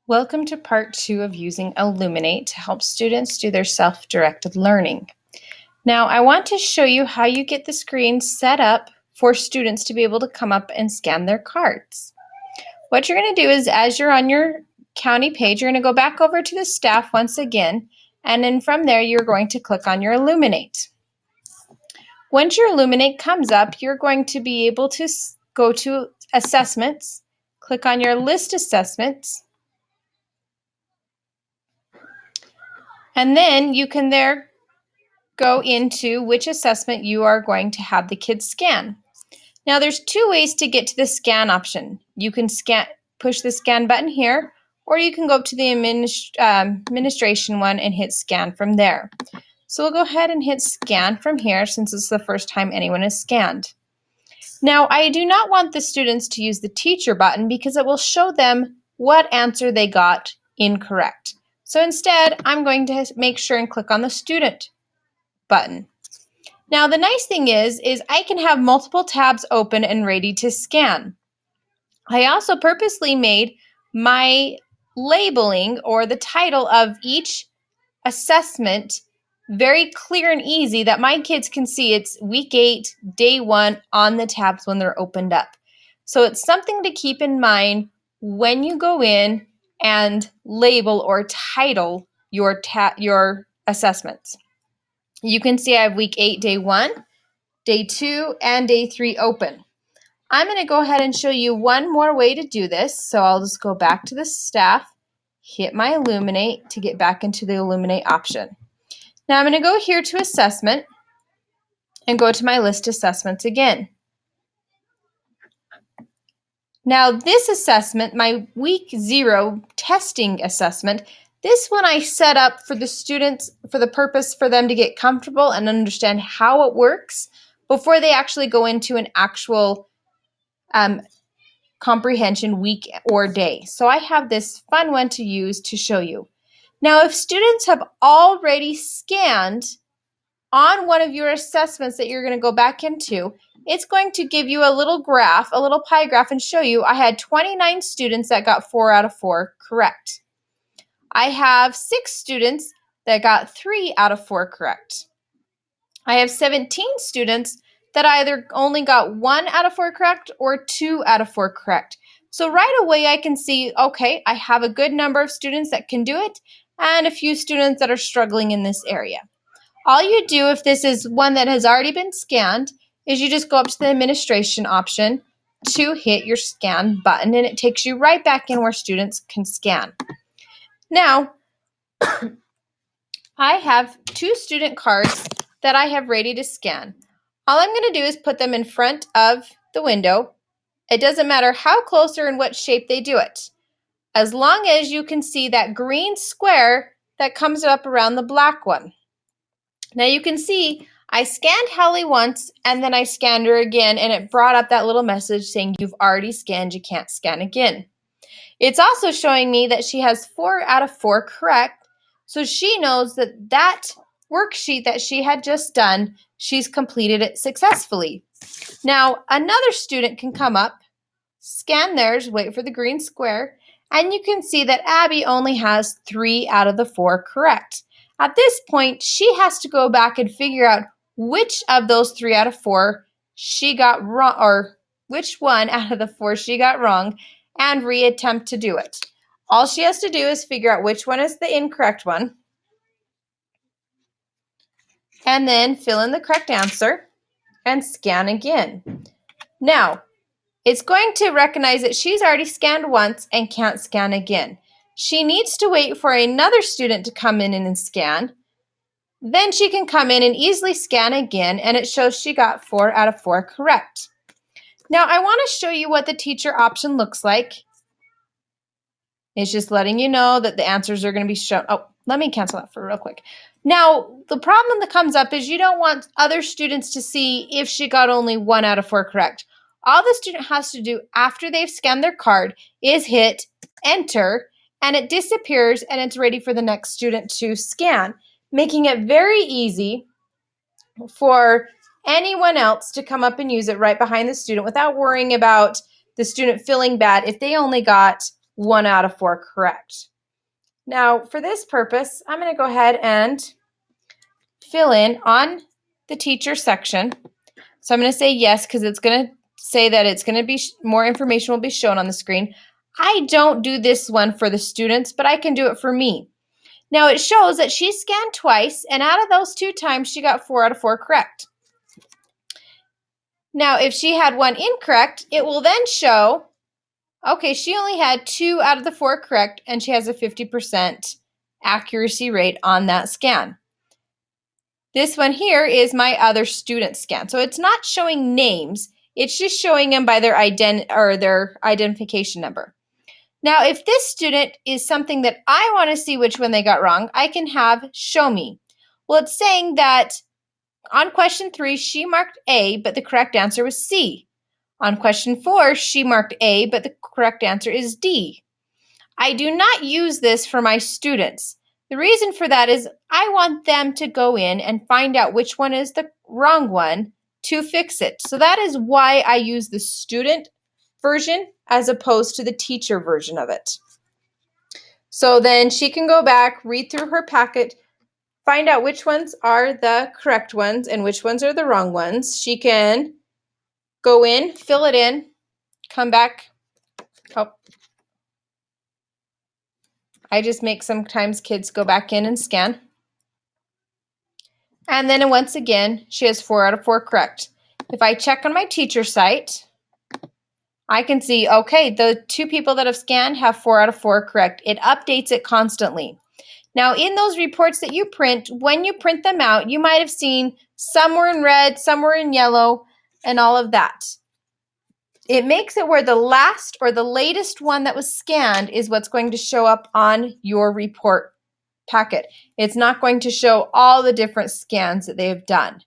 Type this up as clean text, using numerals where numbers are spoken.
Welcome to part 2 of using Illuminate to help students do their self-directed learning. Now, I want to show you how you get the screen set up for students to be able to come up and scan their cards. What you're going to do is, as you're on your county page, you're going to go back over to the staff once again, and then from there, you're going to click on your Illuminate. Once your Illuminate comes up, you're going to be able to go to Assessments, click on your List Assessments, and then you can there go into which assessment you are going to have the kids scan. Now there's two ways to get to the scan option. You can push the scan button here, or you can go up to the administration one and hit scan from there. So we'll go ahead and hit scan from here since it's the first time anyone has scanned. Now I do not want the students to use the teacher button because it will show them what answer they got incorrect. So instead, I'm going to make sure and click on the student button. Now, the nice thing is I can have multiple tabs open and ready to scan. I also purposely made my labeling or the title of each assessment very clear and easy that my kids can see it's week 8, day 1 on the tabs when they're opened up. So it's something to keep in mind when you go in and label or title your assessments. You can see I have week 8, day 1, day 2, and day 3 open. I'm going to go ahead and show you one more way to do this. So I'll just go back to the staff, hit my Illuminate to get back into the Illuminate option. Now I'm going to go here to Assessment and go to my List Assessments again. Now this assessment, my week 0 testing assessment, this one I set up for the students for the purpose for them to get comfortable and understand how it works before they actually go into an actual comprehension week or day. So I have this fun one to use to show you. Now if students have already scanned on one of your assessments that you're going to go back into, it's going to give you a little graph, a little pie graph, and show you I had 29 students that got 4 out of 4 correct. I have 6 students that got 3 out of 4 correct. I have 17 students that either only got 1 out of 4 correct or 2 out of 4 correct. So right away I can see, okay, I have a good number of students that can do it and a few students that are struggling in this area. All you do if this is one that has already been scanned is you just go up to the administration option to hit your scan button and it takes you right back in where students can scan. Now, I have 2 student cards that I have ready to scan. All I'm going to do is put them in front of the window. It doesn't matter how close or in what shape they do it, as long as you can see that green square that comes up around the black one. Now you can see I scanned Hallie once and then I scanned her again and it brought up that little message saying you've already scanned, you can't scan again. It's also showing me that she has 4 out of 4 correct, so she knows that that worksheet that she had just done, she's completed it successfully. Now another student can come up, scan theirs, wait for the green square, and you can see that Abby only has 3 out of the 4 correct. At this point, she has to go back and figure out which of those 3 out of 4 she got wrong, or which one out of the 4 she got wrong, and reattempt to do it. All she has to do is figure out which one is the incorrect one, and then fill in the correct answer and scan again. Now, it's going to recognize that she's already scanned once and can't scan again. She needs to wait for another student to come in and scan. Then she can come in and easily scan again, and it shows she got 4 out of 4 correct. Now, I want to show you what the teacher option looks like. It's just letting you know that the answers are going to be shown. Oh, let me cancel that for real quick. Now, the problem that comes up is you don't want other students to see if she got only 1 out of 4 correct. All the student has to do after they've scanned their card is hit enter, and it disappears and it's ready for the next student to scan, making it very easy for anyone else to come up and use it right behind the student without worrying about the student feeling bad if they only got 1 out of 4 correct. Now, for this purpose, I'm going to go ahead and fill in on the teacher section. So I'm going to say yes because it's going to say that it's going to be more information will be shown on the screen. I don't do this one for the students, but I can do it for me. Now it shows that she scanned twice, and out of those 2 times, she got 4 out of 4 correct. Now, if she had one incorrect, it will then show, okay, she only had 2 out of the 4 correct, and she has a 50% accuracy rate on that scan. This one here is my other student scan. So it's not showing names, it's just showing them by their identification number. Now, if this student is something that I want to see which one they got wrong, I can have show me. Well, it's saying that on question 3, she marked A, but the correct answer was C. On question 4, she marked A, but the correct answer is D. I do not use this for my students. The reason for that is I want them to go in and find out which one is the wrong one to fix it. So that is why I use the student version as opposed to the teacher version of it. So then she can go back, read through her packet, find out which ones are the correct ones and which ones are the wrong ones. She can go in, fill it in, come back. Oh, I just make sometimes kids go back in and scan. And then once again, she has 4 out of 4 correct. If I check on my teacher site, I can see, okay, the 2 people that have scanned have 4 out of 4 correct. It updates it constantly. Now, in those reports that you print, when you print them out, you might have seen some were in red, some were in yellow, and all of that. It makes it where the last or the latest one that was scanned is what's going to show up on your report packet. It's not going to show all the different scans that they have done.